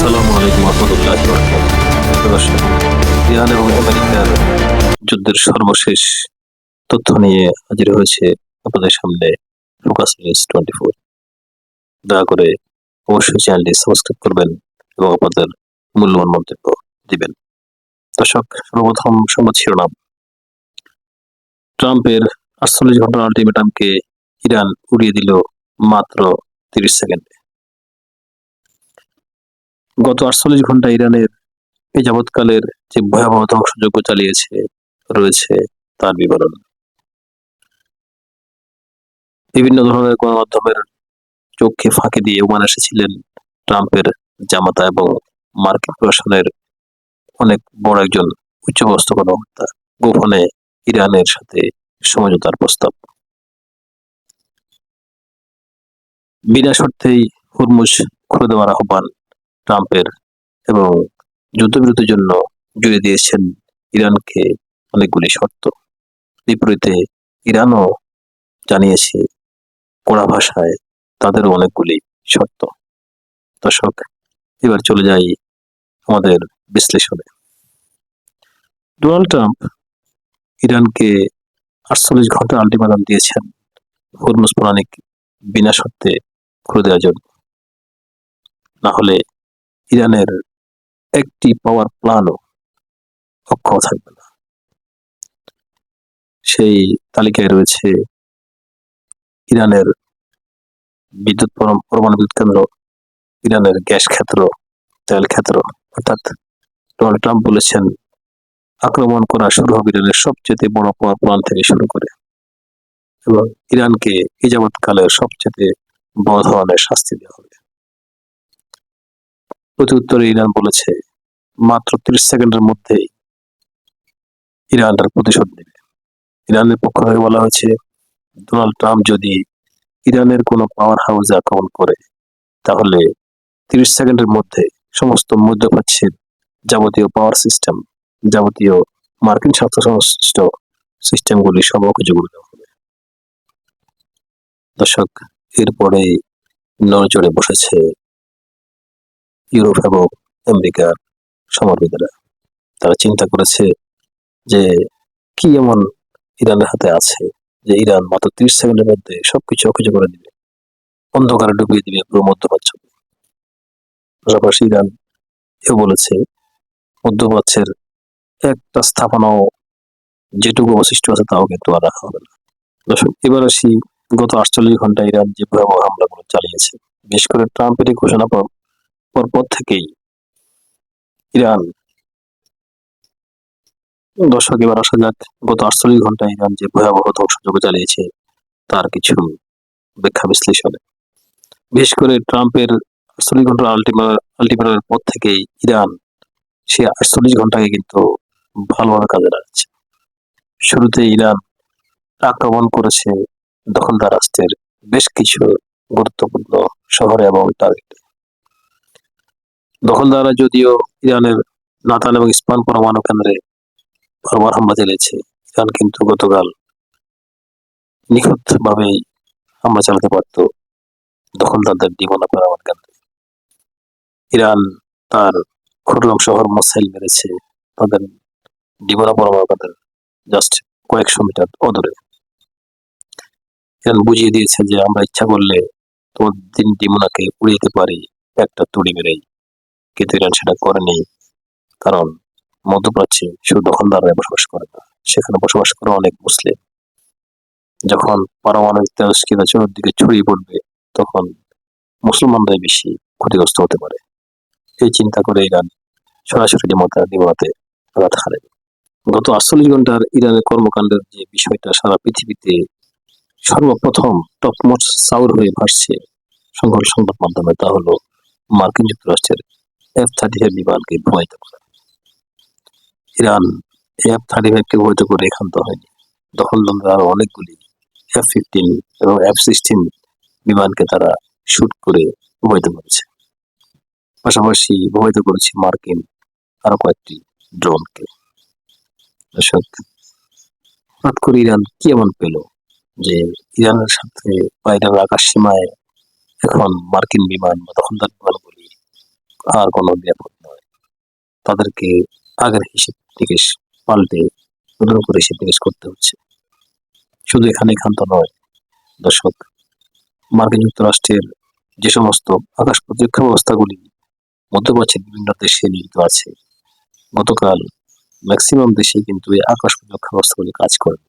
আসসালামু আলাইকুম রহমতুল্লাহি ওয়া বারাকাতুহু। দর্শক, ইরান এবং আমেরিকার যুদ্ধের সর্বশেষ তথ্য নিয়ে হাজির হয়েছে আপনাদের সামনে ফোকাস নিউজ 24। দয়া করে অবশ্যই চ্যানেলটি সাবস্ক্রাইব করবেন এবং আপনাদের মূল্যবান মন্তব্য দিবেন। দর্শক, সর্বপ্রথম সংবাদ শিরোনাম। ট্রাম্পের 48 ঘন্টার আলটিমেটামকে ইরান উড়িয়ে দিল মাত্র 30 সেকেন্ডে। গত 48 ঘন্টা ইরানের এই যাবৎকালের যে ভয়াবহ ধ্বংসযজ্ঞ চালিয়েছে রয়েছে তার বিবরণ। বিভিন্ন ধরনের গণমাধ্যমের চোখে ফাঁকি দিয়ে ওমান এসেছিলেন ট্রাম্পের জামাতা এবং মার্কিন প্রশাসনের অনেক বড় একজন উচ্চপদস্থ কর্মকর্তা। গোপনে ইরানের সাথে সমঝোতার প্রস্তাব। বিনা শর্তেই হুরমুজ খুলে দেওয়ার আহ্বান ট্রাম্পের এবং যুদ্ধবিরতির জন্য জুড়ে দিয়েছেন ইরানকে অনেকগুলি শর্ত। বিপরীতে ইরানও জানিয়েছে কড়া ভাষায় তাদেরও অনেকগুলি শর্ত। দর্শক, এবার চলে যাই আমাদের বিশ্লেষণে। ডোনাল্ড ট্রাম্প ইরানকে 48 ঘন্টা আলটিমেটাম দিয়েছেন হরমুজ প্রণালী বিনা শর্তে খুলে দেওয়ার জন্য, না হলে ইরানের একটি পাওয়ার প্ল্যানও অক্ষম থাকবে না। সেই তালিকায় রয়েছে ইরানের পরমাণু বিদ্যুৎ কেন্দ্র, ইরানের গ্যাস ক্ষেত্র, তেল ক্ষেত্র। অর্থাৎ ডোনাল্ড ট্রাম্প বলেছেন আক্রমণ করা শুরু হবে ইরানের সবচেয়ে বড় পাওয়ার প্ল্যান্ট থেকে শুরু করে, এবং ইরানকে এ যাবৎকালের সবচেয়ে বড় ধরনের শাস্তি দেওয়া হবে। প্রত্যুত্তরে ইরান বলেছে মাত্র 30 সেকেন্ডের মধ্যেই ইরান তার প্রতিশোধ নেবে। ইরানের পক্ষ থেকে বলা হয়েছে ডোনাল্ড ট্রাম্প যদি ইরানের কোনো পাওয়ার হাউসে আক্রমণ করে তাহলে 30 সেকেন্ডের মধ্যে সমস্ত মধ্যপ্রাচ্যের যাবতীয় পাওয়ার সিস্টেম, যাবতীয় মার্কিন স্বার্থ সংশ্লিষ্ট সিস্টেমগুলি সব কিছু করে দেওয়া হবে। দর্শক, এরপরে নড়চড়ে বসেছে ইউরোপ এবং আমেরিকার সমরবিদেরা। তারা চিন্তা করেছে যে কি এমন ইরানের হাতে আছে যে ইরান মাত্র 30 সেকেন্ডের মধ্যে সবকিছু অকেজো করে দিবে, অন্ধকারে ডুবিয়ে দিবে পুরো মধ্যপ্রাচ্য। পাশাপাশি ইরান এও বলেছে মধ্যপ্রাচ্যের একটা স্থাপনাও যেটুকু অবশিষ্ট আছে তাও কিন্তু আর রাখা হবে না। দর্শক, এবার আসি গত 48 ঘন্টা ইরান যে ভয়াবহ হামলাগুলো চালিয়েছে, বিশেষ করে ট্রাম্পের এই ঘোষণা পর থেকেই ইরান। দর্শক, এবার আসা যাক গত 48 ঘন্টা ইরান যে ভয়াবহ ধ্বংসযজ্ঞ চালিয়েছে তার কিছু ব্যাখ্যা বিশ্লেষণে। বিশেষ করে ট্রাম্পের 48 ঘন্টার আলটিমেটামের পর থেকেই ইরান সে 48 ঘন্টাকে কিন্তু ভালোভাবে কাজে লাগাচ্ছে। শুরুতে ইরান আক্রমণ করেছে দখলদার রাষ্ট্রের বেশ কিছু গুরুত্বপূর্ণ শহরে এবং টার্গেটে। দখলদাররা যদিও ইরানের নাতান এবং ইস্পান পরমাণু কেন্দ্রে বারবার হামলা চালিয়েছে, ইরান কিন্তু গতকাল নিখুঁত ভাবেই হামলা চালাতে পারত দখলদারদের ডিমোনা পরমাণু কেন্দ্রে। ইরান তার খুররম শহর মোসাইল মেরেছে তাদের ডিমোনা পরমাণু কেন্দ্রের জাস্ট কয়েকশো মিটার অদূরে। ইরান বুঝিয়ে দিয়েছে যে আমরা ইচ্ছা করলে তোমার ডিমোনাকে উড়িয়ে দিতে পারি একটা তুড়ি মেরেই, কিন্তু ইরান সেটা করেনি। কারণ মধ্যপ্রাচ্যে শুধু দখলদাররা বসবাস করে না, সেখানে বসবাস করে অনেক মুসলিম। যখন পারমাণবিক তেজস্ক্রিয়তা চতুর্দিকে ছড়িয়ে পড়বে তখন মুসলমানরাই বেশি ক্ষতিগ্রস্ত হতে পারে। এই চিন্তা করে ইরান সরাসরি ডিমোনাতে আঘাত হানে। গত 48 ঘন্টার ইরানের কর্মকাণ্ডের যে বিষয়টা সারা পৃথিবীতে সর্বপ্রথম টপমোস্ট সাউর হয়ে ভাসছে সংবাদ মাধ্যমে, তা হলো মার্কিন যুক্তরাষ্ট্রের F-35 বিমানকে প্রমাণিত করা। ইরান F-35 কে প্রমাণিত করে একান্ত হয়নি, দখলদাররা আরো অনেকগুলি F-15 এবং F-16 বিমানকে তারা শুট করে প্রমাণিত করেছে। পাশাপাশি প্রমাণিত করেছে মার্কিন আরো কয়েকটি ড্রোনকে। দর্শক, হঠাৎ করে ইরান কি এমন পেল যে ইরানের সাথে বা ইরানের আকাশ সীমায় এখন মার্কিন বিমান বা দখলদার বিমানগুলি আর কোনো নিরাপদ নয়। তাদেরকে আগের হিসেব নিকেশ পাল্টে নতুন করে হিসেব নিকেশ করতে হচ্ছে। শুধু এখানে ক্ষান্ত নয় দর্শক, মার্কিন যুক্তরাষ্ট্রের যে সমস্ত আকাশ প্রতিরক্ষা ব্যবস্থাগুলি মধ্যপ্রাচ্যের বিভিন্ন দেশে নিহিত আছে, গতকাল ম্যাক্সিমাম দেশেই কিন্তু এই আকাশ প্রতিরক্ষা ব্যবস্থাগুলি কাজ করে।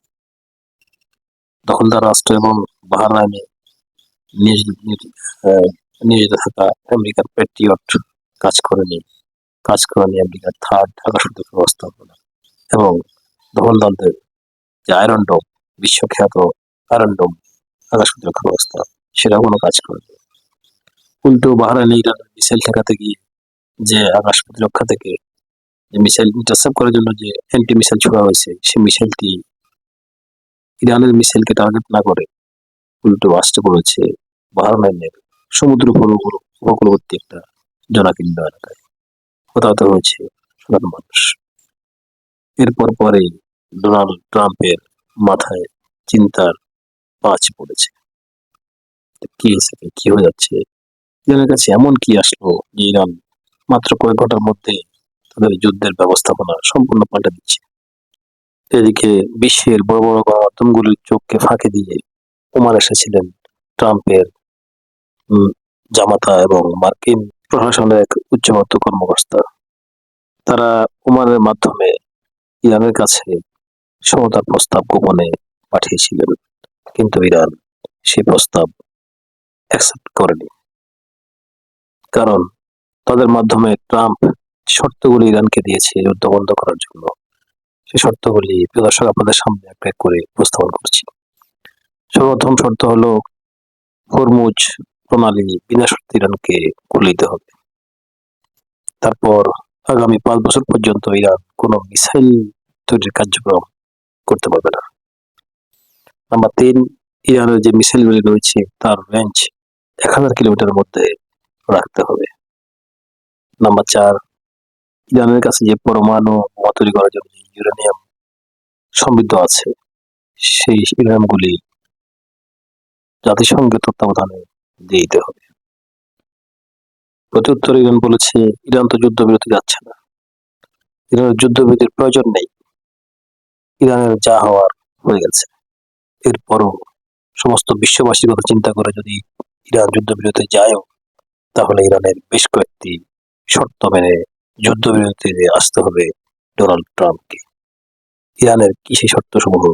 দখলদার রাষ্ট্র এবং বাহরাইনে নিয়োজিত থাকা আমেরিকার প্যাট্রিয়ট কাজ করেনি আমেরিকার থার্ড আকাশ প্রতিরক্ষা ব্যবস্থাপনা, এবং দখলদারদের যে আয়রন ডোম, বিশ্বখ্যাত আয়রন ডোম আকাশ প্রতিরক্ষা ব্যবস্থা, সেটা কোনো কাজ করেনি। উল্টো বাহরাইনে ইরানের মিসাইল ঠেকাতে গিয়ে যে আকাশ প্রতিরক্ষা থেকে যে মিসাইল ইন্টারসেপ্ট করার জন্য যে অ্যান্টি মিসাইল ছোড়া হয়েছে, সেই মিসাইলটি ইরানের মিসাইলকে টার্গেট না করে উল্টো আসতে করেছে বাহরাইনের সমুদ্র উপকূলবর্তী একটা জনাকীর্ণ এলাকায়। হতাহত হয়েছে সাধারণ মানুষ। এরপর পরেই ডোনাল্ড ট্রাম্পের মাথায় চিন্তার পাঁচ পড়েছে, কি হিসেবে কি হয়ে যাচ্ছে। ইরানের কাছে এমন কি আসলো যে ইরান মাত্র কয়েক ঘন্টার মধ্যে তাদের যুদ্ধের ব্যবস্থাপনা সম্পূর্ণ পাল্টে দিচ্ছে। এদিকে বিশ্বের বড় বড় গণমাধ্যমগুলির চোখকে ফাঁকি দিয়ে ওমান এসেছিলেন ট্রাম্পের জামাতা এবং মার্কিন প্রশাসনের এক উচ্চপদস্থ কর্মকর্তা। তারা ওমানের মাধ্যমে ইরানের কাছে সমতার প্রস্তাব গোপনে পাঠিয়েছিলেন, কিন্তু ইরান সেই প্রস্তাব অ্যাকসেপ্ট করেনি। কারণ তাদের মাধ্যমে ট্রাম্প শর্তগুলি ইরানকে দিয়েছে যুদ্ধ বন্ধ করার জন্য, সেই শর্তগুলি দর্শক আপনাদের সামনে এক এক করে উপস্থাপন করছি। সর্বপ্রথম শর্ত হলো হরমুজ প্রণালী বিনা শর্তে ইরানকে খুলে দিতে হবে। তারপর আগামী 5 বছর পর্যন্ত ইরান কোনো মিসাইল তৈরির কার্যক্রম করতে পারবে না। নাম্বার 3, ইরানের যে মিসাইলগুলি রয়েছে তার রেঞ্জ 1000 কিলোমিটারের মধ্যে রাখতে হবে। নাম্বার 4, ইরানের কাছে যে পরমাণু বোমা তৈরি করার জন্য ইউরেনিয়াম সমৃদ্ধ আছে, সেই ইউরেনিয়ামগুলি জাতিসংঘের তত্ত্বাবধানে দিয়ে দিতে হবে। প্রত্যুত্তরে ইরান বলেছে, ইরান তো যুদ্ধবিরতি যাচ্ছে না, ইরানের যুদ্ধবিরতির প্রয়োজন নেই, ইরানের যা হওয়ার হয়ে গেছে। এরপরও সমস্ত বিশ্ববাসীর কথা চিন্তা করে যদি ইরান যুদ্ধবিরতি যায়ও, তাহলে ইরানের বেশ কয়েকটি শর্ত মেনে যুদ্ধবিরতিতে আসতে হবে ডোনাল্ড ট্রাম্পকে। ইরানের কি সেই শর্তসমূহ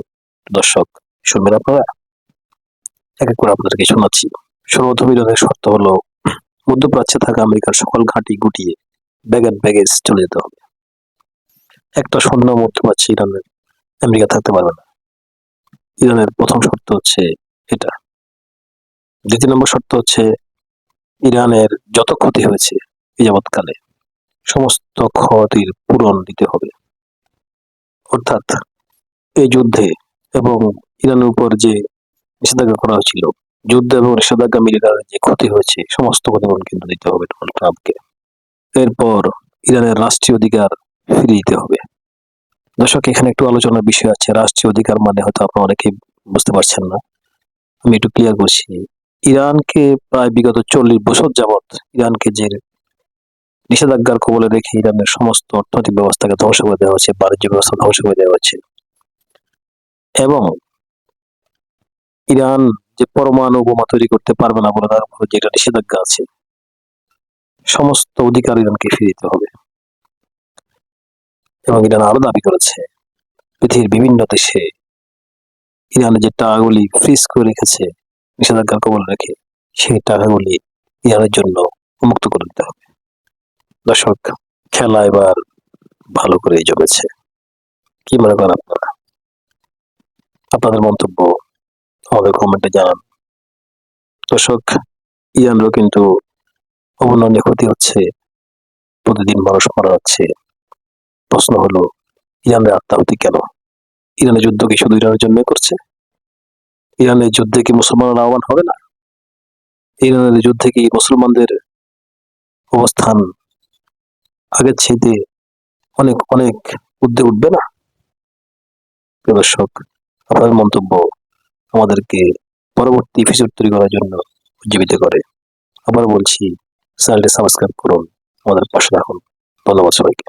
দর্শক শুনবেন আপনারা? এক এক করে আপনাদেরকে শোনাচ্ছি। সর্বপ্রথম ইরানের শর্ত হলো মধ্যপ্রাচ্যে থাকা আমেরিকার সকল ঘাঁটি গুটিয়ে ব্যাগ এন্ড ব্যাগেজ চলে যেতে হবে। একটা সৈন্য মধ্যপ্রাচ্যে আমেরিকা থাকতে পারবে না। ইরানের প্রথম শর্ত হচ্ছে এটা। দ্বিতীয় নম্বর শর্ত হচ্ছে ইরানের যত ক্ষতি হয়েছে এই যাবৎকালে সমস্ত ক্ষতির পূরণ দিতে হবে। অর্থাৎ এই যুদ্ধে এবং ইরানের উপর যে নিষেধাজ্ঞা করা হয়েছিল, যুদ্ধ এবং নিষেধাজ্ঞা মিলে যে ক্ষতি হয়েছে সমস্ত ক্ষতিপূরণ কিন্তু দিতে হবে ডোনাল্ড ট্রাম্পকে। এরপর ইরানের রাষ্ট্রীয় অধিকার ফিরিয়ে দিতে হবে। দর্শক, এখানে একটু আলোচনার বিষয় আছে। রাষ্ট্রীয় অধিকার মানে হয়তো আপনারা অনেকেই বুঝতে পারছেন না, আমি একটু ক্লিয়ার করছি। ইরানকে প্রায় বিগত 40 বছর যাবৎ ইরানকে যে নিষেধাজ্ঞার কবলে রেখে ইরানের সমস্ত অর্থনৈতিক ব্যবস্থাকে ধ্বংস করে দেওয়া হচ্ছে, বাণিজ্য ব্যবস্থা ধ্বংস করে দেওয়া হচ্ছে, এবং ইরান যে পরমাণু বোমা তৈরি করতে পারবে না বলে তার উপর যেটা নিষেধাজ্ঞা আছে, সমস্ত অধিকার ইরানকে ফিরিয়ে দিতে হবে। এবং ইরান আরো দাবি করেছে পৃথিবীর বিভিন্ন দেশে ইরানের যে টাকাগুলি ফ্রিজ করে রেখেছে নিষেধাজ্ঞার কবলে রেখে, সেই টাকাগুলি ইরানের জন্য উন্মুক্ত করে দিতে হবে। দর্শক, খেলা এবার ভালো করে জমেছে। কি মনে করেন আপনারা? আপনাদের মন্তব্য আমাদের কমেন্টে জানান। দর্শক, ইরানেরও কিন্তু অবননীয় ক্ষতি হচ্ছে, প্রতিদিন মানুষ মারা যাচ্ছে। প্রশ্ন হলো, ইরানের আত্মাহুতি কেন? ইরানের যুদ্ধ কি শুধু ইরানের জন্যই করছে? ইরানের যুদ্ধে কি মুসলমানরা আহ্বান হবে না? ইরানের যুদ্ধে কি মুসলমানদের অবস্থান আগের চাইতে অনেক অনেক ঊর্ধ্বে উঠবে না? দর্শক, আপনাদের মন্তব্য আমাদেরকে পরবর্তী এপিসোড তৈরি করার জন্য উজ্জীবিত করে। আবার বলছি, চ্যানেলটি সাবস্ক্রাইব করুন, আমাদের পাশে রাখুন। ধন্যবাদ সবাইকে।